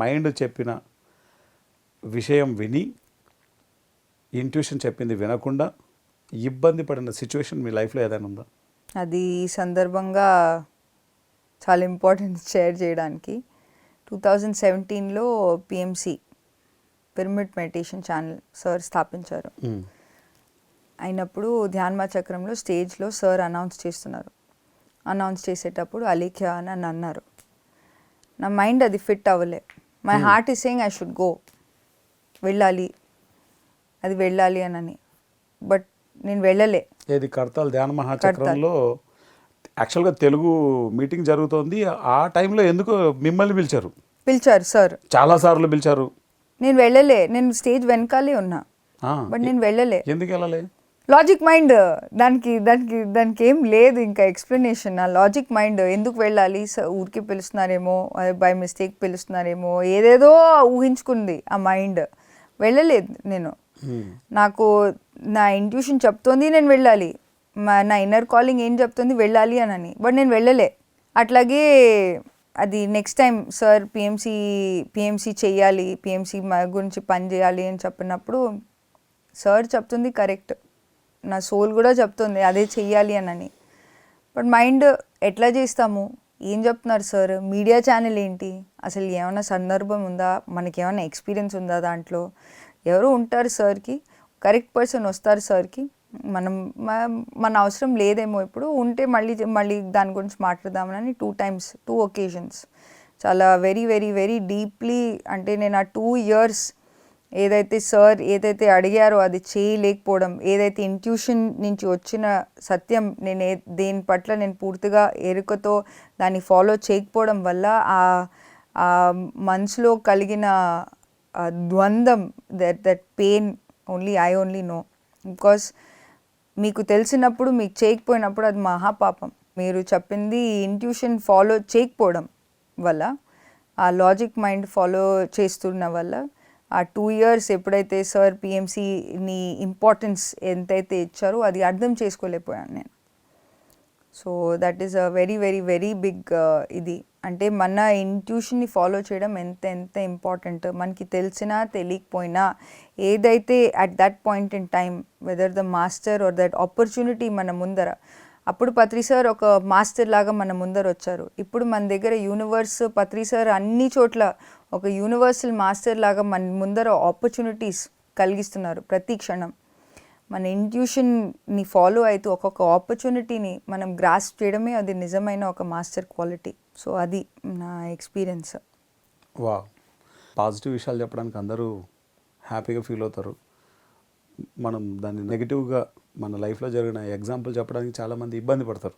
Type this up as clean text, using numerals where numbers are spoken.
Mind చెప్పిన విషయం విని ఇంట్యూషన్ చెప్పింది వినకుండా ఇబ్బంది పడిన సిచ్యువేషన్ మీ లైఫ్లో ఏదైనా ఉందా? అది ఈ సందర్భంగా చాలా ఇంపార్టెంట్ షేర్ చేయడానికి. 2017లో PMC pyramid meditation channel sir స్థాపించారు. అయినప్పుడు ధ్యాన్మా చక్రంలో స్టేజ్లో సార్ అనౌన్స్ చేస్తున్నారు. అనౌన్స్ చేసేటప్పుడు అలీఖ్యా అని నన్ను అన్నారు. నా మైండ్ అది ఫిట్ అవ్వలే. My heart is saying I should go, వెళ్ళాలి, అది వెళ్ళాలి అని. బట్ నేను వెళ్ళలే. ఏది కడతాల్ ధ్యాన మహాచక్రంలో యాక్చువల్గా తెలుగు మీటింగ్ జరుగుతోంది. ఆ టైంలో ఎందుకు మిమ్మల్ని పిలిచారు సార్, చాలా సార్లు పిలిచారు. నేను వెళ్ళలే. నేను స్టేజ్ వెనకాలే ఉన్నా, బట్ నేను వెళ్ళలే. ఎందుకు వెళ్ళలే? లాజిక్ మైండ్, దానికి ఏం లేదు ఇంకా ఎక్స్ప్లెనేషన్. నా లాజిక్ మైండ్ ఎందుకు వెళ్ళాలి, ఊరికి పిలుస్తున్నారేమో, బై మిస్టేక్ పిలుస్తున్నారేమో, ఏదేదో ఊహించుకుంది ఆ మైండ్. వెళ్ళలేదు నేను. నాకు నా ఇంట్యూషన్ చెప్తోంది నేను వెళ్ళాలి, నా ఇన్నర్ కాలింగ్ ఏం చెప్తుంది వెళ్ళాలి అని, బట్ నేను వెళ్ళలే. అట్లాగే అది నెక్స్ట్ టైం సార్ పిఎంసి చెయ్యాలి, పిఎంసి గురించి పని చేయాలి అని చెప్పినప్పుడు సార్ చెప్తుంది కరెక్ట్, నా సోల్ కూడా చెప్తుంది అదే చెయ్యాలి అని. బట్ మైండ్ ఎట్లా చేస్తాము, ఏం చెప్తున్నారు సార్, మీడియా ఛానల్ ఏంటి, అసలు ఏమైనా సందర్భం ఉందా, మనకి ఏమైనా ఎక్స్పీరియన్స్ ఉందా దాంట్లో, ఎవరు ఉంటారు సార్కి, కరెక్ట్ పర్సన్ వస్తారు సార్కి, మన అవసరం లేదేమో, ఇప్పుడు ఉంటే మళ్ళీ దాని గురించి మాట్లాడదామని 2 occasions చాలా వెరీ వెరీ వెరీ డీప్లీ, అంటే నేను ఆ 2 years ఏదైతే సార్ ఏదైతే అడిగారో అది చేయలేకపోవడం, ఏదైతే ఇంట్యూషన్ నుంచి వచ్చిన సత్యం నేను దేని పట్ల నేను పూర్తిగా ఎరుకతో దాన్ని ఫాలో చేయకపోవడం వల్ల ఆ మనసులో కలిగిన ద్వంద్వం, that pain I only know. Because మీకు తెలిసినప్పుడు మీకు చేయకపోయినప్పుడు అది మహాపాపం. మీరు చెప్పింది ఇంట్యూషన్ ఫాలో చేయకపోవడం వల్ల, ఆ లాజిక్ మైండ్ ఫాలో చేస్తున్న వల్ల ఆ 2 years ఎప్పుడైతే సార్ పిఎంసిని ఇంపార్టెన్స్ ఎంతైతే ఇచ్చారో అది అర్థం చేసుకోలేకపోయాను నేను. So that is a very very very big ఇది. అంటే మన ఇంట్యూషన్ని ఫాలో చేయడం ఎంత ఇంపార్టెంట్. మనకి తెలిసినా తెలియకపోయినా ఏదైతే at that point in time, whether the master or that opportunity మన ముందర, అప్పుడు పత్రి సార్ ఒక మాస్టర్ లాగా మన ముందర వచ్చారు. ఇప్పుడు మన దగ్గర యూనివర్స్, పత్రి సార్ అన్ని చోట్ల ఒక యూనివర్సల్ మాస్టర్ లాగా మన ముందర ఆపర్చునిటీస్ కలిగిస్తున్నారు ప్రతి క్షణం. మన ఇంట్యూషన్ని ఫాలో అవుతూ ఒక్కొక్క ఆపర్చునిటీని మనం గ్రాస్ప్ చేయడమే అది నిజమైన ఒక మాస్టర్ క్వాలిటీ. సో అది నా ఎక్స్పీరియన్స్. వా, పాజిటివ్ విషయాలు చెప్పడానికి అందరూ హ్యాపీగా ఫీల్ అవుతారు. మనం దాన్ని నెగిటివ్గా మన లైఫ్లో జరిగిన ఎగ్జాంపుల్ చెప్పడానికి చాలామంది ఇబ్బంది పడతారు.